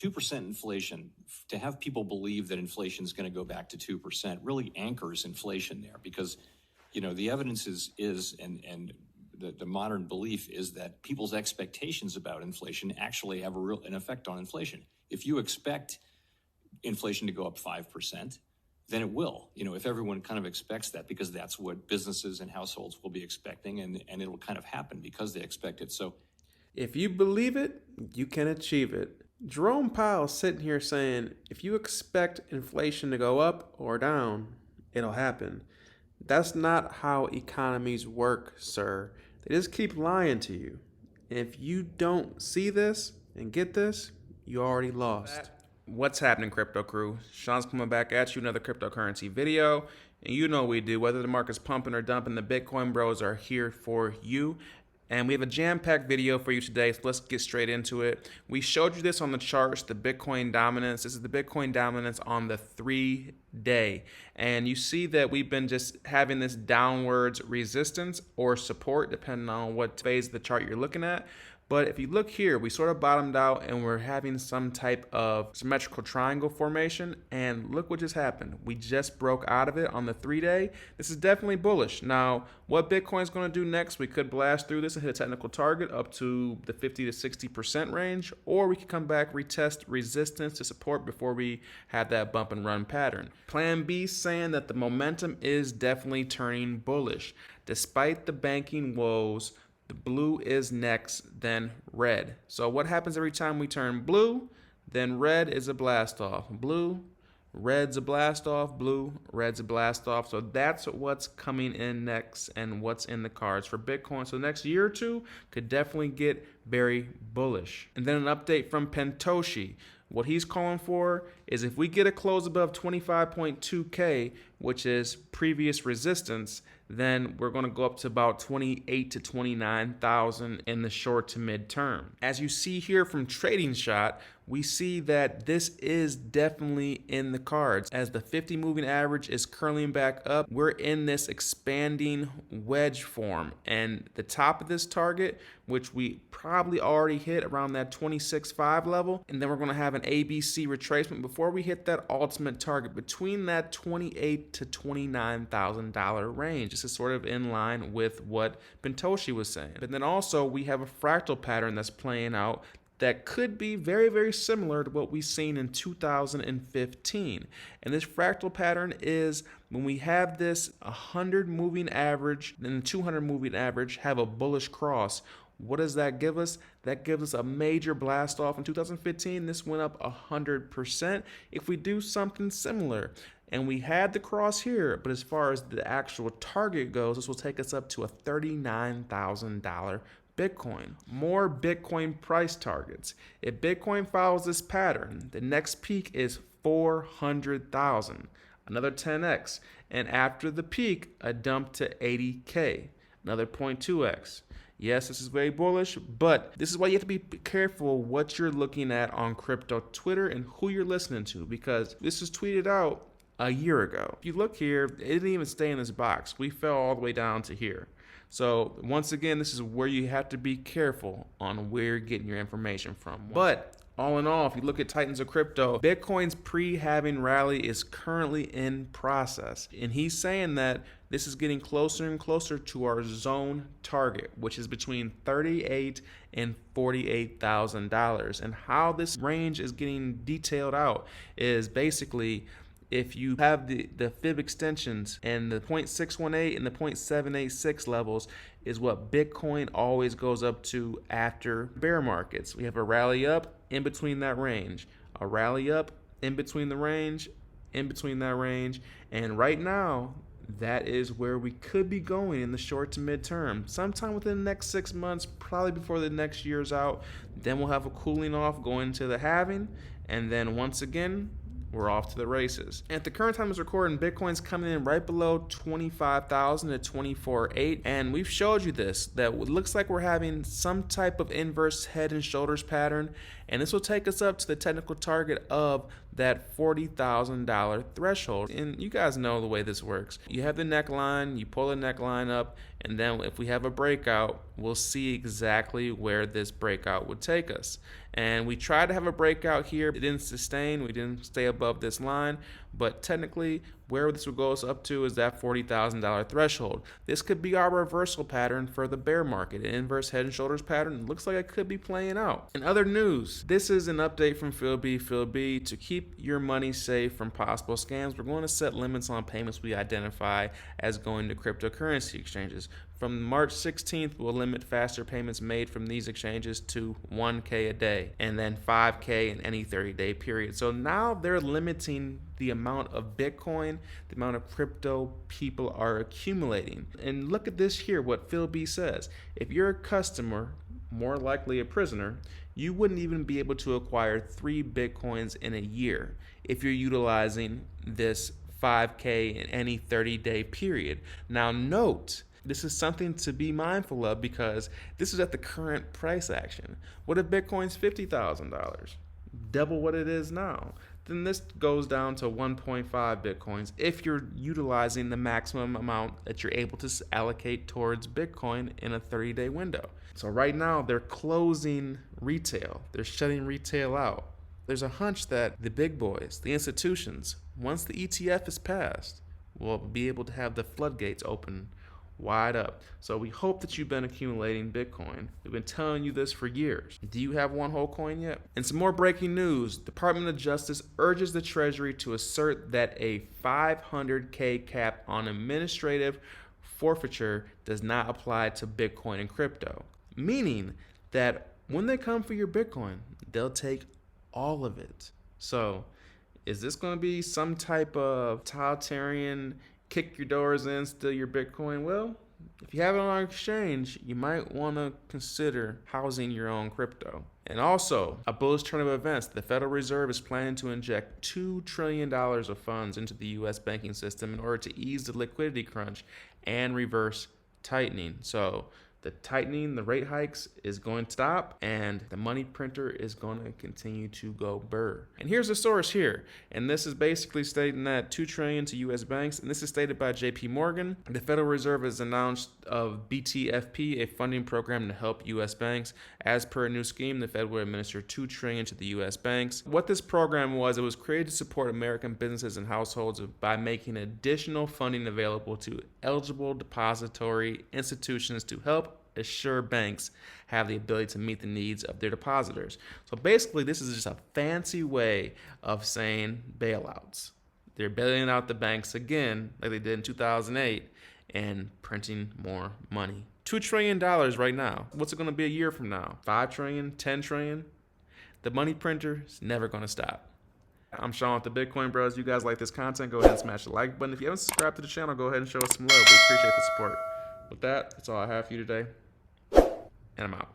2% inflation, to have people believe that inflation is going to go back to 2% really anchors inflation there, because, the evidence and the modern belief is that people's expectations about inflation actually have an effect on inflation. If you expect inflation to go up 5%, then it will. If everyone kind of expects that, because that's what businesses and households will be expecting, and it'll kind of happen because they expect it. So if you believe it, you can achieve it. Jerome Powell's sitting here saying, if you expect inflation to go up or down, it'll happen. That's not how economies work, sir. They just keep lying to you. If you don't see this and get this, you already lost. What's happening, crypto crew? Sean's coming back at you, another cryptocurrency video. And you know what we do. Whether the market's pumping or dumping, the Bitcoin bros are here for you. And we have a jam-packed video for you today, so let's get straight into it. We showed you this on the charts, the Bitcoin dominance. This is the Bitcoin dominance on the 3-day. And you see that we've been just having this downwards resistance or support, depending on what phase of the chart you're looking at. But if you look here, we sort of bottomed out and we're having some type of symmetrical triangle formation. And look what just happened. We just broke out of it on the 3-day. This is definitely bullish. Now, what Bitcoin is going to do next, we could blast through this and hit a technical target up to the 50 to 60% range, or we could come back, retest resistance to support before we have that bump and run pattern. Plan B saying that the momentum is definitely turning bullish. Despite the banking woes, the blue is next, then red. So what happens every time we turn blue? Then red is a blast off. Blue, red's a blast off. Blue, red's a blast off. So that's what's coming in next and what's in the cards for Bitcoin. So the next year or two could definitely get very bullish. And then an update from Pentoshi. What he's calling for is if we get a close above 25.2K, which is previous resistance, then we're going to go up to about 28 to 29,000 in the short to mid term. As you see here from Trading Shot, we see that this is definitely in the cards. As the 50 moving average is curling back up, we're in this expanding wedge form. And the top of this target, which we probably already hit around that 26.5 level, and then we're going to have an ABC retracement before we hit that ultimate target between that $28,000 to $29,000 range. This is sort of in line with what Pentoshi was saying. But then also we have a fractal pattern that's playing out that could be very, very similar to what we've seen in 2015. And this fractal pattern is when we have this 100 moving average and the 200 moving average have a bullish cross. What does that give us? That gives us a major blast off. In 2015, this went up 100%. If we do something similar, and we had the cross here, but as far as the actual target goes, this will take us up to a $39,000 Bitcoin. More Bitcoin price targets. If Bitcoin follows this pattern, the next peak is 400,000, another 10x, and after the peak, a dump to 80K, another 0.2x. Yes, this is very bullish, but this is why you have to be careful what you're looking at on crypto Twitter and who you're listening to, because this was tweeted out a year ago. If you look here, it didn't even stay in this box. We fell all the way down to here. So once again, this is where you have to be careful on where you're getting your information from. But all in all, if you look at Titans of Crypto, Bitcoin's pre-halving rally is currently in process. And he's saying that this is getting closer and closer to our zone target, which is between $38,000 and $48,000. And how this range is getting detailed out is basically if you have the fib extensions and the 0.618 and the 0.786 levels is what Bitcoin always goes up to after bear markets. We have a rally up in between that range, a rally up in between the range, in between that range, and right now that is where we could be going in the short to mid term. Sometime within the next 6 months, probably before the next year's out, then we'll have a cooling off going to the halving, and then once again, we're off to the races. At the current time of recording, Bitcoin's coming in right below 25,000 at 24.8, and we've showed you this, that it looks like we're having some type of inverse head and shoulders pattern, and this will take us up to the technical target of that $40,000 threshold. And you guys know the way this works. You have the neckline, you pull the neckline up, and then if we have a breakout, we'll see exactly where this breakout would take us. And we tried to have a breakout here. It didn't sustain. We didn't stay above this line. But technically, where this will go us up to is that $40,000 threshold. This could be our reversal pattern for the bear market. An inverse head and shoulders pattern. It looks like it could be playing out. In other news, this is an update from Phil B. To keep your money safe from possible scams, we're going to set limits on payments we identify as going to cryptocurrency exchanges. From March 16th, we'll limit faster payments made from these exchanges to 1K a day and then 5K in any 30-day period. So now they're limiting the amount of Bitcoin, the amount of crypto people are accumulating. And look at this here, what Phil B says. If you're a customer, more likely a prisoner, you wouldn't even be able to acquire 3 Bitcoins in a year if you're utilizing this 5K in any 30-day period. Now note, this is something to be mindful of because this is at the current price action. What if Bitcoin's $50,000? Double what it is now. Then this goes down to 1.5 Bitcoins if you're utilizing the maximum amount that you're able to allocate towards Bitcoin in a 30-day window. So right now they're closing retail. They're shutting retail out. There's a hunch that the big boys, the institutions, once the ETF is passed, will be able to have the floodgates open wide up. So we hope that you've been accumulating Bitcoin. We've been telling you this for years. Do you have one whole coin yet? And some more breaking news. Department of Justice urges the Treasury to assert that a 500K cap on administrative forfeiture does not apply to Bitcoin and crypto. Meaning that when they come for your Bitcoin, they'll take all of it. So is this going to be some type of totalitarian kick your doors in, steal your Bitcoin? Well, if you have it on our exchange, you might want to consider housing your own crypto. And also, a bullish turn of events. The Federal Reserve is planning to inject $2 trillion of funds into the U.S. banking system in order to ease the liquidity crunch and reverse tightening. So the tightening, the rate hikes is going to stop, and the money printer is going to continue to go burr. And here's the source here, and this is basically stating that $2 trillion to U.S. banks, and this is stated by J.P. Morgan. The Federal Reserve has announced of BTFP, a funding program to help U.S. banks. As per a new scheme, the Fed will administer $2 trillion to the U.S. banks. What this program was, it was created to support American businesses and households by making additional funding available to eligible depository institutions to help assure banks have the ability to meet the needs of their depositors. So basically, this is just a fancy way of saying bailouts. They're bailing out the banks again, like they did in 2008, and printing more money. $2 trillion right now. What's it going to be a year from now? 5 trillion, 10 trillion? The money printer is never going to stop. I'm Sean with the Bitcoin Bros. You guys like this content, go ahead and smash the like button. If you haven't subscribed to the channel, go ahead and show us some love. We appreciate the support. With that, that's all I have for you today. And I'm out.